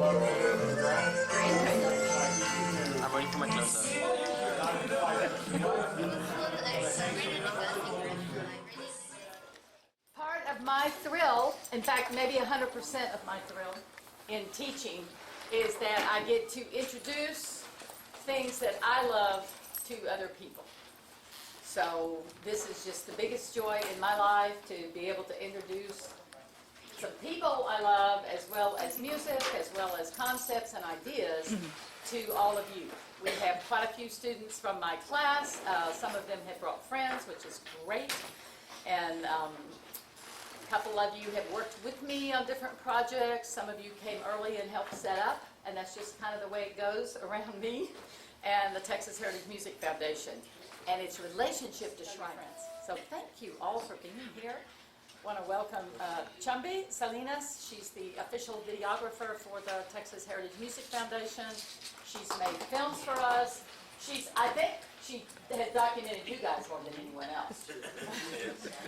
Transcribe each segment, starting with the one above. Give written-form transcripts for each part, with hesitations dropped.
I'm waiting for my close-up. Part of my thrill, in fact, maybe 100% of my thrill in teaching, is that I get to introduce things that I love to other people. So this is just the biggest joy in my life, to be able to introduce some people I love, as well as music, as well as concepts and ideas to all of you. We have quite a few students from my class. Some of them have brought friends, which is great. And a couple of you have worked with me on different projects. Some of you came early and helped set up, and that's just kind of the way it goes around me and the Texas Heritage Music Foundation and its relationship to Shrine Friends. So thank you all for being here. I want to welcome Chumbe, Salinas. She's the official videographer for the Texas Heritage Music Foundation. She's made films for us. I think she has documented you guys more than anyone else.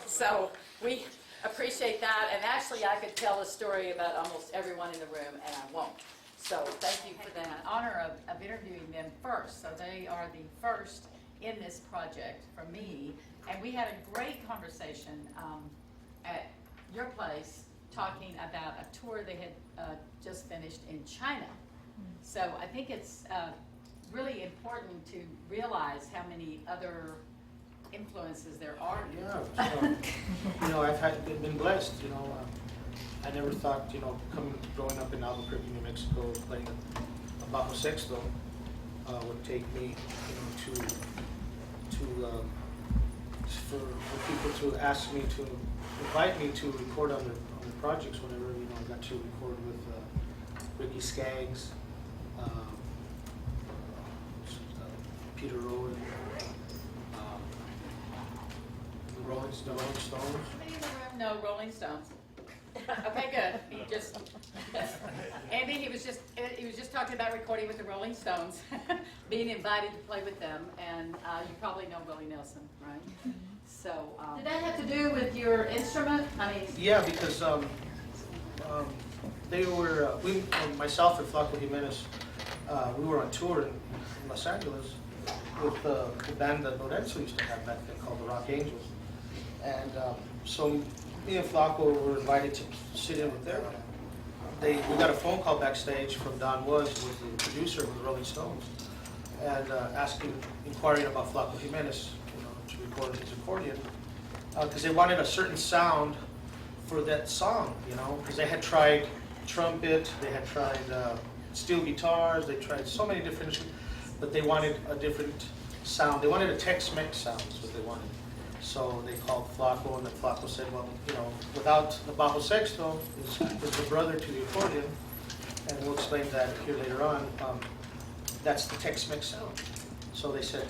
So we appreciate that. And actually, I could tell a story about almost everyone in the room, and I won't. So thank you for the honor of interviewing them first. So they are the first in this project for me. And we had a great conversation at your place talking about a tour they had just finished in China. So I think it's really important to realize how many other influences there are. Yeah, I've been blessed. I never thought, growing up in Albuquerque, New Mexico, playing a bajo sexto would take me, for people to ask me to invite me to record on the projects. Whenever I got to record with Ricky Skaggs, Peter Rowan, the Rolling Stones. Anybody in the room know Rolling Stones? Okay, good. Andy, he was just talking about recording with the Rolling Stones, being invited to play with them, and you probably know Willie Nelson, right? So, did that have to do with your instrument? Yeah, because they were myself and Flaco Jimenez, we were on tour in Los Angeles with the band that Lorenzo used to have back then called the Rock Angels, and so me and Flaco were invited to sit in with them. We got a phone call backstage from Don Was, who was the producer of the Rolling Stones, and inquiring about Flaco Jimenez, to record his accordion, because they wanted a certain sound for that song, because they had tried trumpet, they had tried steel guitars, they tried so many different instruments, but they wanted a different sound. They wanted a Tex-Mex sound is what they wanted. So they called Flaco, and then Flaco said, well, without the bajo sexto is the brother to the accordion, and we'll explain that here later on. That's the Tex-Mex sound. So they said,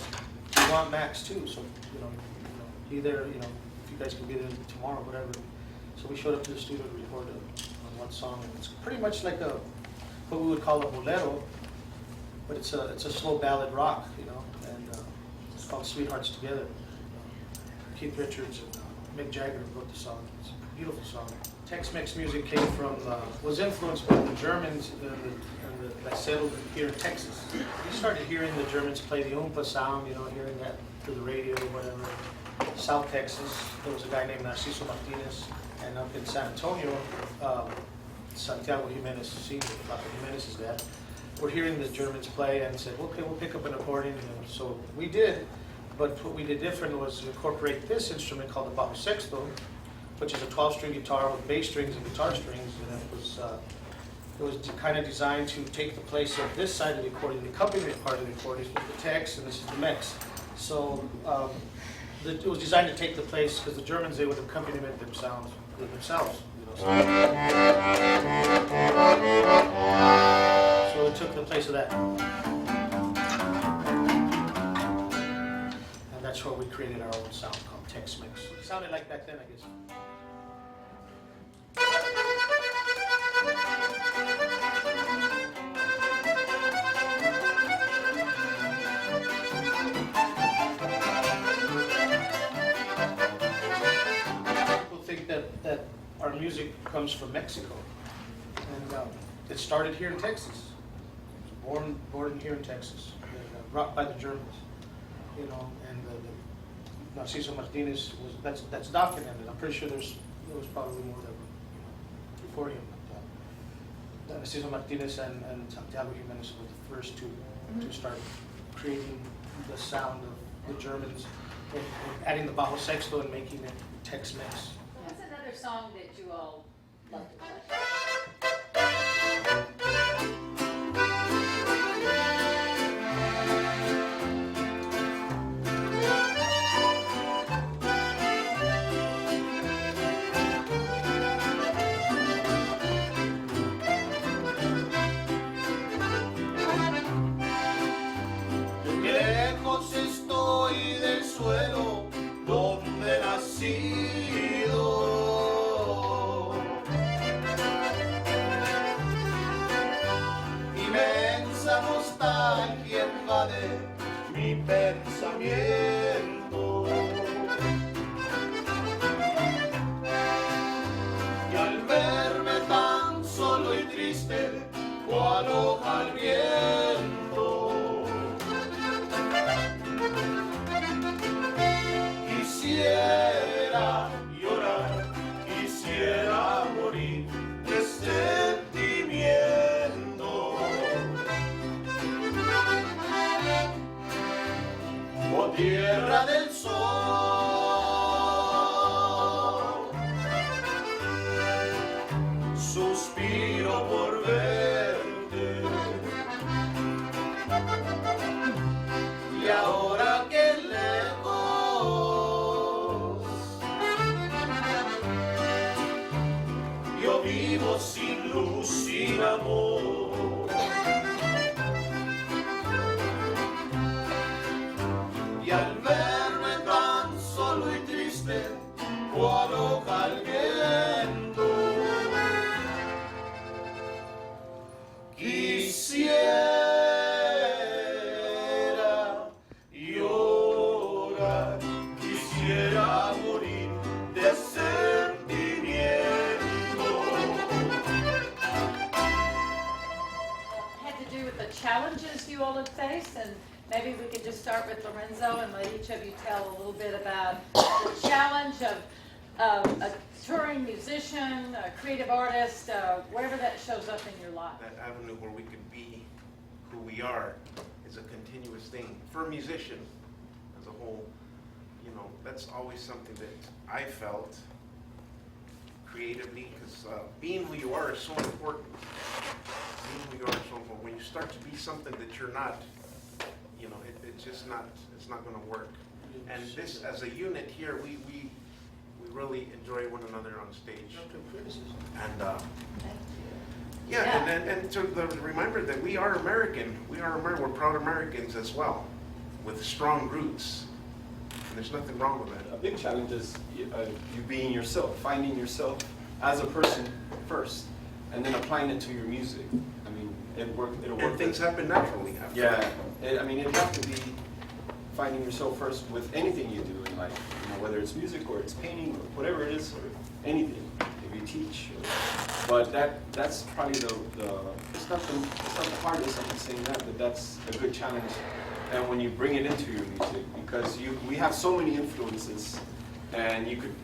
we want Max too, so be there, if you guys can be there tomorrow, whatever. So we showed up to the studio to record on one song, and it's pretty much like what we would call a bolero, but it's a slow ballad rock, and it's called Sweethearts Together. Keith Richards and Mick Jagger wrote the song. It's a beautiful song. Tex-Mex music was influenced by the Germans that settled here in Texas. We started hearing the Germans play the Oompa sound, hearing that through the radio or whatever. South Texas, there was a guy named Narciso Martinez, and up in San Antonio, Santiago Jimenez Sr., Flaco Jimenez's dad, were hearing the Germans play and said, okay, we'll pick up an accordion. And so we did. But what we did different was incorporate this instrument called the bajo sexto, which is a 12-string guitar with bass strings and guitar strings, and it was kind of designed to take the place of this side of the accordion, the accompaniment part of the accordion with the tex, and this is the mex. So it was designed to take the place, because the Germans, they would accompaniment themselves. So it took the place of that. That's where we created our own sound called Tex-Mex. It sounded like back then, I guess. People think that our music comes from Mexico. And it started here in Texas. Born here in Texas, brought by the Germans, you know, and Narciso Martinez that's documented. I'm pretty sure there was probably more that were before him. But, Narciso Martinez and Santiago Jimenez were the first two to start creating the sound of the Germans and adding the bajo sexto and making it Tex-Mex. What's another song that you all love to play? Lejos estoy del suelo donde he nacido. Inmensa nostalgia invade mi pensamiento. Y al verme tan solo y triste, cual hoja al viento, quisiera llorar, quisiera morir de sentimiento. Oh tierra del sol, suspiro por verte. Y ahora que lejos yo vivo sin luz, sin amor, y al verme tan solo y triste, cual hoja al viento, quisiera llorar, quisiera morir de sentimiento. Had to do with the challenges you all have faced, and maybe we could just start with Lorenzo and let each of you tell a little bit about the challenge of a touring musician, a creative artist, wherever that shows up in your life. That avenue where we could be who we are is a continuous thing. For a musician as a whole, you know, that's always something that I felt creatively, because being who you are is so important. Being who you are is so important. When you start to be something that you're not, you know, it's just not, it's not going to work. And this, as a unit here, we really enjoy one another on stage. And yeah, and to the reminder that we are American. We are American. We're proud Americans as well, with strong roots. And there's nothing wrong with that. A big challenge is you being yourself, finding yourself as a person first, and then applying it to your music. I mean, it'll work. And things happen naturally after that. I mean, it has to be finding yourself first with anything you do in life. You know, whether it's music or it's painting or whatever it is, or anything. If you teach, but that's probably the it's not the hardest. I'm not saying that, but that's a good challenge. And when you bring it into your music, because we have so many influences, and you could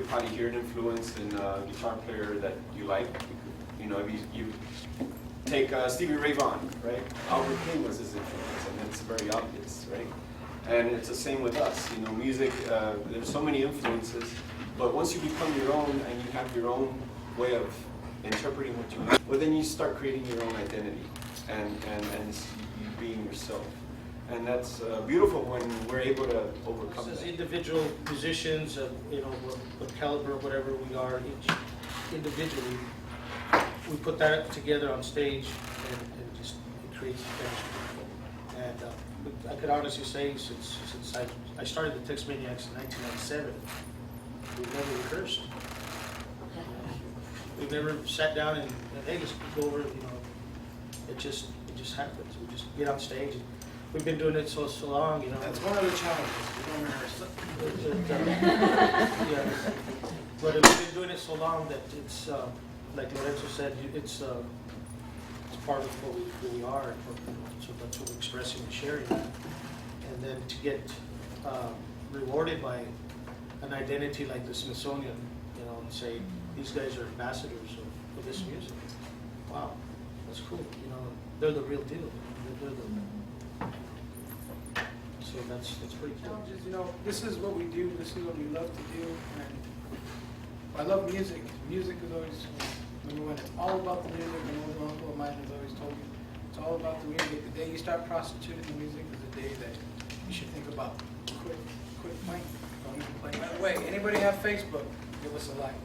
probably hear an influence in a guitar player that you like. You know, if you take Stevie Ray Vaughan, right? Albert King was his influence, and it's very obvious, right? And it's the same with us. You know, music. There's so many influences, but once you become your own and you have your own way of interpreting what you like, well, then you start creating your own identity and you being yourself. And that's beautiful when we're able to overcome As that. individual musicians, you know, what caliber, whatever we are, each individually, we put that together on stage and just it creates a connection. And I could honestly say, since I started the TexManiacs in 1997, we've never rehearsed. We've never sat down and hey, let's go over. You know, it just happens. We just get on stage. And we've been doing it so long. You know. That's one of the challenges. We don't rehearse. Yeah, but we've been doing it so long that it's like Lorenzo said, it's part of who we are, and so that's what we're expressing and sharing. And then to get rewarded by an identity like the Smithsonian, you know, and say, these guys are ambassadors of this music. Wow, that's cool, you know, they're the real deal. So that's pretty cool. Challenges, you know, this is what we do, this is what we love to do, and I love music. Music is always number one. It's all about the music, and my uncle of mine has always told me, it's all about the music. The day you start prostituting the music is the day that you should think about quit playing. Don't even play. By the way, anybody have Facebook? Give us a like.